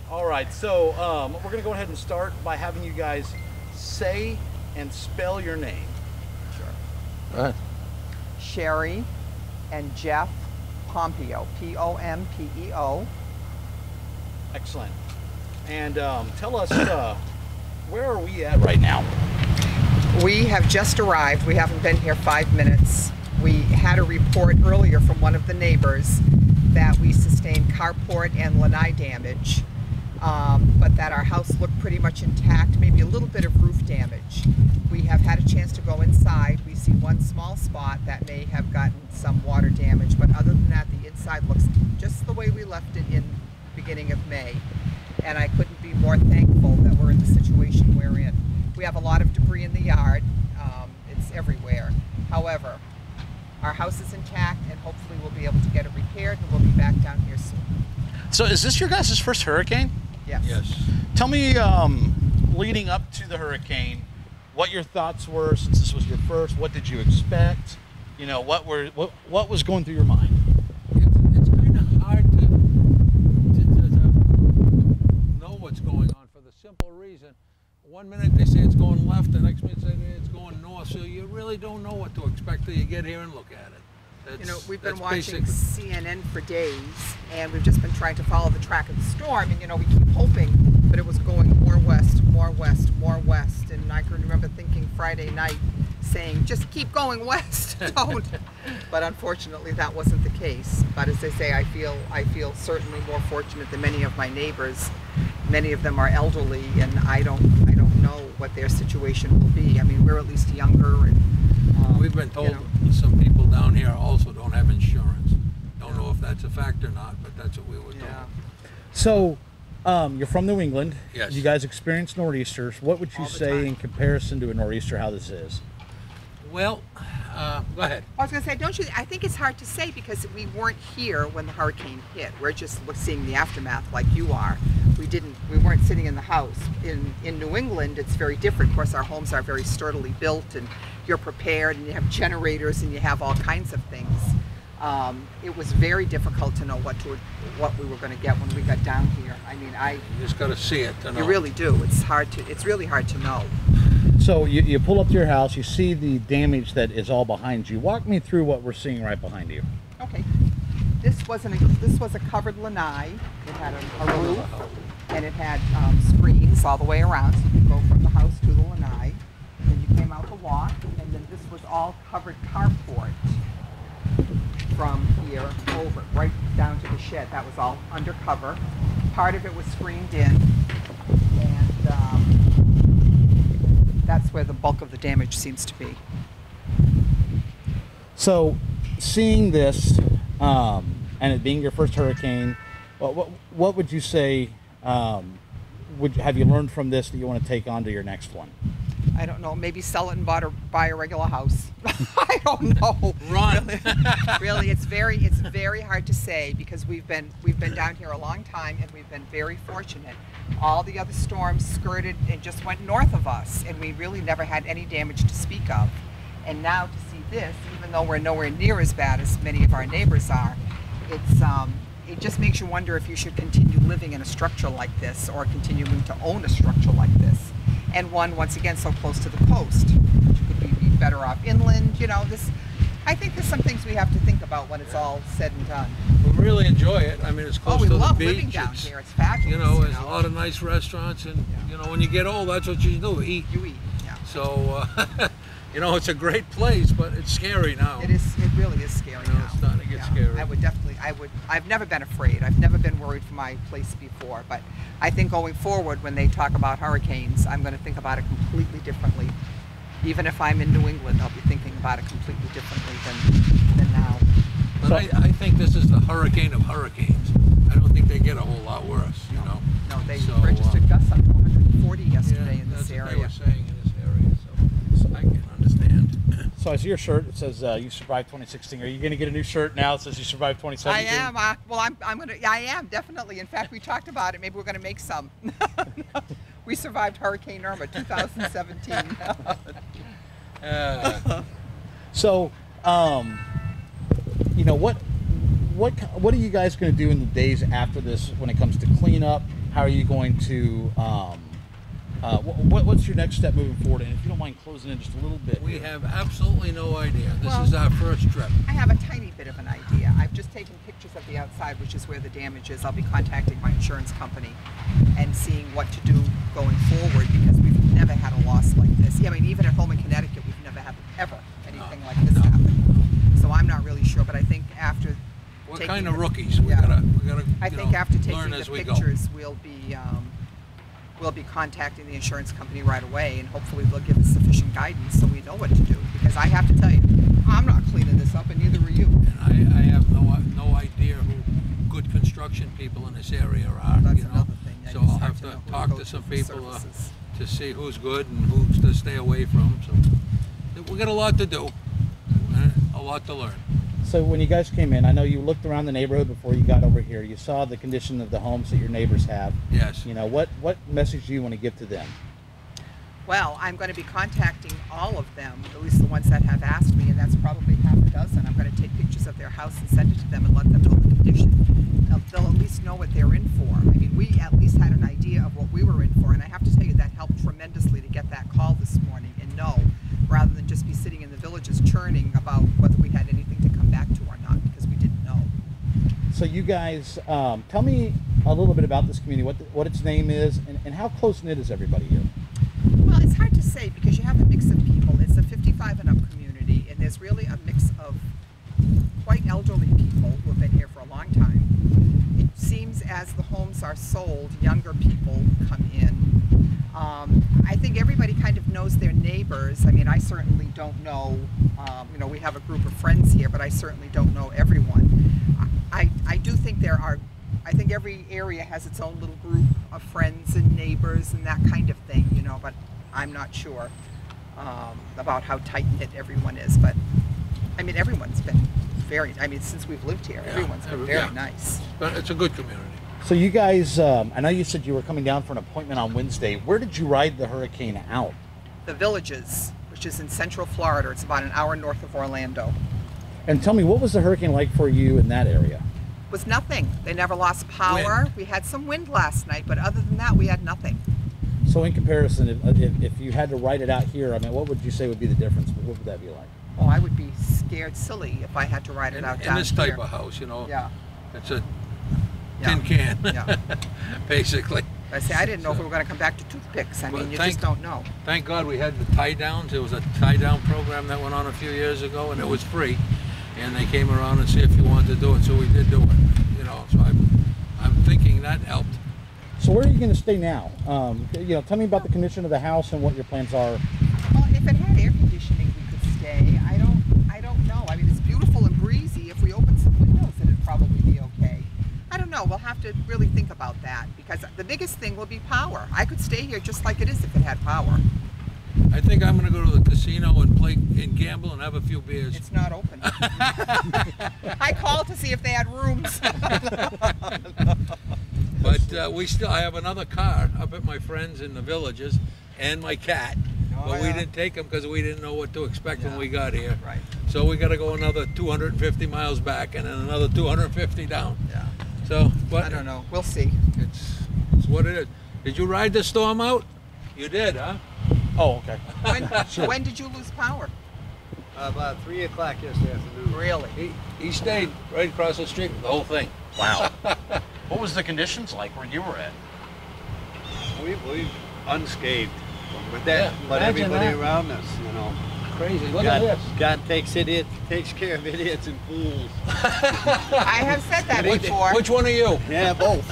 All right, so we're going to go ahead and start by having you guys say and spell your name. All right. Sherri and Jeff Pompeo, Pompeo. Excellent. And tell us, where are we at right now? We have just arrived. We haven't been here 5 minutes. We had a report earlier from one of the neighbors that we sustained carport and lanai damage, but that our house looked pretty much intact, maybe a little bit of roof damage. We have had a chance to go inside. We see one small spot that may have gotten some water damage, but other than that, the inside looks just the way we left it in the beginning of May. And I couldn't be more thankful that we're in the situation we're in. We have a lot of debris in the yard. It's everywhere. However, our house is intact, and hopefully we'll be able to get it repaired, and we'll be back down here soon. So is this your guys' first hurricane? Yes. Yes. Tell me, leading up to the hurricane, what your thoughts were since this was your first. What did you expect? You know, what was going through your mind? It's kind of hard to know what's going on for the simple reason. One minute they say it's going left, the next minute they say it's going north, so you really don't know what to expect till you get here and look at it. You know, we've been watching basically CNN for days, and we've just been trying to follow the track of the storm, and you know, we keep hoping, but it was going more west, more west, more west, and I can remember thinking Friday night, saying, just keep going west, don't. But unfortunately, that wasn't the case. But as they say, I feel certainly more fortunate than many of my neighbors. Many of them are elderly, and I don't know what their situation will be. I mean, we're at least younger, and we've been told, you know, some people down here also don't have insurance. Don't know if that's a fact or not, but that's what we were told. yeah. So, you're from New England. Yes. You guys experience nor'easters. What would you All the say time. in comparison to a nor'easter, how this is? Well, go ahead. I was going to say, don't you? I think it's hard to say because we weren't here when the hurricane hit. We're just seeing the aftermath, like you are. We weren't sitting in the house. In New England, it's very different. Of course, our homes are very sturdily built, and you're prepared, and you have generators, and you have all kinds of things. It was very difficult to know what we were going to get when we got down here. I mean, You just got to see it to know. you really do. It's really hard to know. So you pull up to your house, you see the damage that is all behind you. Walk me through what we're seeing right behind you. Okay. This was a covered lanai. It had a roof, and it had screens all the way around, so you could go from the house to the lanai. Then you came out the walk, and then this was all covered carport from here over, right down to the shed. That was all undercover. Part of it was screened in, and that's where the bulk of the damage seems to be. So, seeing this and it being your first hurricane, what would you say? Have you learned from this that you want to take on to your next one? I don't know. Maybe sell it and buy a regular house. I don't know. Run. Really, it's very hard to say because we've been down here a long time, and we've been very fortunate. All the other storms skirted and just went north of us, and we really never had any damage to speak of. And now to see this, even though we're nowhere near as bad as many of our neighbors are, it just makes you wonder if you should continue living in a structure like this or continuing to own a structure like this. And one, once again, so close to the coast. Could we be better off inland? You know, I think there's some things we have to think about when it's all said and done. We really enjoy it. I mean, it's close we to the love beach. living down here. It's fabulous. You know, there's a lot of nice restaurants, and you know, when you get old, that's what you do, eat. You eat, yeah. So, you know, it's a great place, but it's scary now. It is. It really is scary You know, now. it's starting to get scary. I've never been afraid. I've never been worried for my place before. But I think going forward, when they talk about hurricanes, I'm going to think about it completely differently. Even if I'm in New England, I'll be thinking about it completely differently than now. But I think this is the hurricane of hurricanes. I don't think they get a whole lot worse, you know. No, they So, registered gusts up to 140 yesterday in this that's what they area. were saying in this area, so I can understand. So I see your shirt. It says you survived 2016. Are you going to get a new shirt now that says you survived 2017? I am. I am definitely. In fact, we talked about it. Maybe we're going to make some. We survived Hurricane Irma 2017. So, you know, what are you guys going to do in the days after this when it comes to cleanup? How are you going to what's your next step moving forward? And if you don't mind closing in just a little bit. We have absolutely no idea. This is our first trip. I have a tiny bit of an idea. I've just taken pictures of the outside, which is where the damage is. I'll be contacting my insurance company and seeing what to do going forward, because we've never had a loss like this. Yeah, I mean, even at home in Connecticut, we've never had ever anything like this happen. So I'm not really sure, but I think after we're kind of rookies. We gotta I think after taking learn the as we pictures, we'll be contacting the insurance company right away, and hopefully they'll give us sufficient guidance so we know what to do. Because I have to tell you, I'm not cleaning this up, and neither are you. And I have no idea who good construction people in this area are. That's you know, another thing. Yeah, so you I'll just have know to who talk go to some through the people services. to see who's good and who's to stay away from. So we got a lot to do, and a lot to learn. So when you guys came in, I know you looked around the neighborhood before you got over here. You saw the condition of the homes that your neighbors have. Yes. You know, what message do you want to give to them? Well, I'm going to be contacting all of them, at least the ones that have asked me, and that's probably half a dozen. I'm going to take pictures of their house and send it to them and let them know the condition. They'll at least know what they're in for. I mean, we at least had an idea of what we were in for, and I have to tell you that helped tremendously to get that call this morning and know, rather than just be sitting in the villages churning about whether we had anything to come back to or not, because we didn't know. So you guys, tell me a little bit about this community, what its name is, and how close-knit is everybody here? Well, it's hard to say because you have a mix of people. It's a 55 and up community, and there's really a mix of quite elderly people who have been here for a long time. It seems as the homes are sold, younger people come in. I think everybody kind of knows their neighbors. I mean, I certainly don't know, you know, we have a group of friends here, but I certainly don't know everyone. I do think I think every area has its own little group of friends and neighbors and that kind of thing, you know, but I'm not sure about how tight-knit everyone is. But, I mean, everyone's been since we've lived here, everyone's been very nice. But it's a good community. So you guys, I know you said you were coming down for an appointment on Wednesday. Where did you ride the hurricane out? The Villages, which is in central Florida. It's about an hour north of Orlando. And tell me, what was the hurricane like for you in that area? It was nothing. They never lost power. Wind. We had some wind last night, but other than that, we had nothing. So in comparison, if you had to write it out here, I mean, what would you say would be the difference? What would that be like? Oh, I would be scared silly if I had to write it out down in this here. type of house, you know. Yeah. It's a tin can, Yeah. basically. I say I didn't know if we were going to come back to toothpicks. I mean, you just don't know. Thank God we had the tie downs. There was a tie down program that went on a few years ago, and it was free. And they came around and see if you wanted to do it, so we did do it. You know, so I'm thinking that helped. So where are you going to stay now? You know, tell me about the condition of the house and what your plans are. Well, if it had air conditioning, we could stay. I don't know. I mean, it's beautiful and breezy. If we opened some windows, it'd probably be okay. I don't know. We'll have to really think about that, because the biggest thing will be power. I could stay here just like it is if it had power. I think I'm going to go to the casino and play and gamble and have a few beers. It's not open. I called to see if they had rooms. But I have another car up at my friends in the Villages and my cat. But we didn't take them because we didn't know what to expect when we got here. Right. So we got to go another 250 miles back and then another 250 down. Yeah. So, but I don't know. We'll see. It's what it is. Did you ride the storm out? You did, huh? Oh, okay. When did you lose power? About 3 o'clock yesterday afternoon. Really? He stayed right across the street with the whole thing. Wow. What was the conditions like where you were at? We unscathed. But Imagine everybody that. around us, you know. Crazy. Look at this. God takes care of idiots and fools. I have said that before. Which one are you? Yeah, both.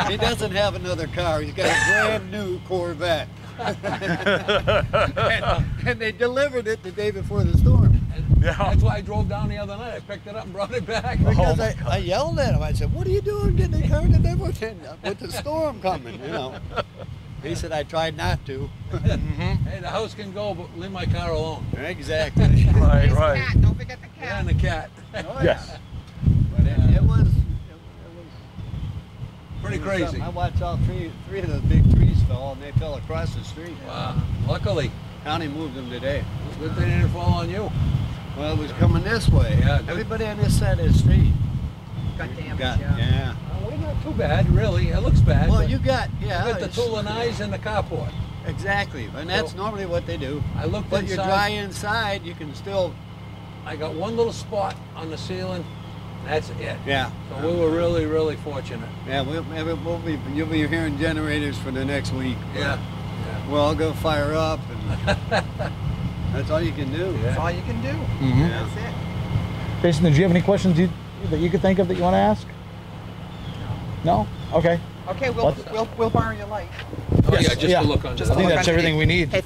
He doesn't have another car. He's got a brand new Corvette. and they delivered it the day before the storm. That's why I drove down the other night. I picked it up and brought it back. Because I yelled at him. I said, "What are you doing getting the car delivered with the storm coming?" You know. He said, "I tried not to." Hey, the house can go, but leave my car alone. Exactly. Right, There's the cat. Don't forget the cat. Yeah, and the cat. Oh, Yes. But it was Pretty crazy. I watched all three of the big trees fall, and they fell across the street. Wow. Luckily, County moved them today. good they didn't fall on you. Well, it was coming this way. Yeah, good. Everybody on this side of the street got damage, yeah. Well, not too bad, really. It looks bad. Well, but you got, you got the it's- two lanais and the carport. Exactly, and that's So, normally what they do. I looked But inside. you're dry inside, you can still, I got one little spot on the ceiling. That's it. yeah. So we were really, really fortunate. Yeah, you'll be hearing generators for the next week. Yeah. We'll all go fire up, and that's all you can do. Yeah. That's all you can do. Mm-hmm. Yeah. That's it. Jason, did you have any questions that you could think of that you want to ask? No. Okay. Okay, we'll borrow your light. Oh, yeah, just Yeah. to look under. Just I think look that's underneath. everything we need. Hey,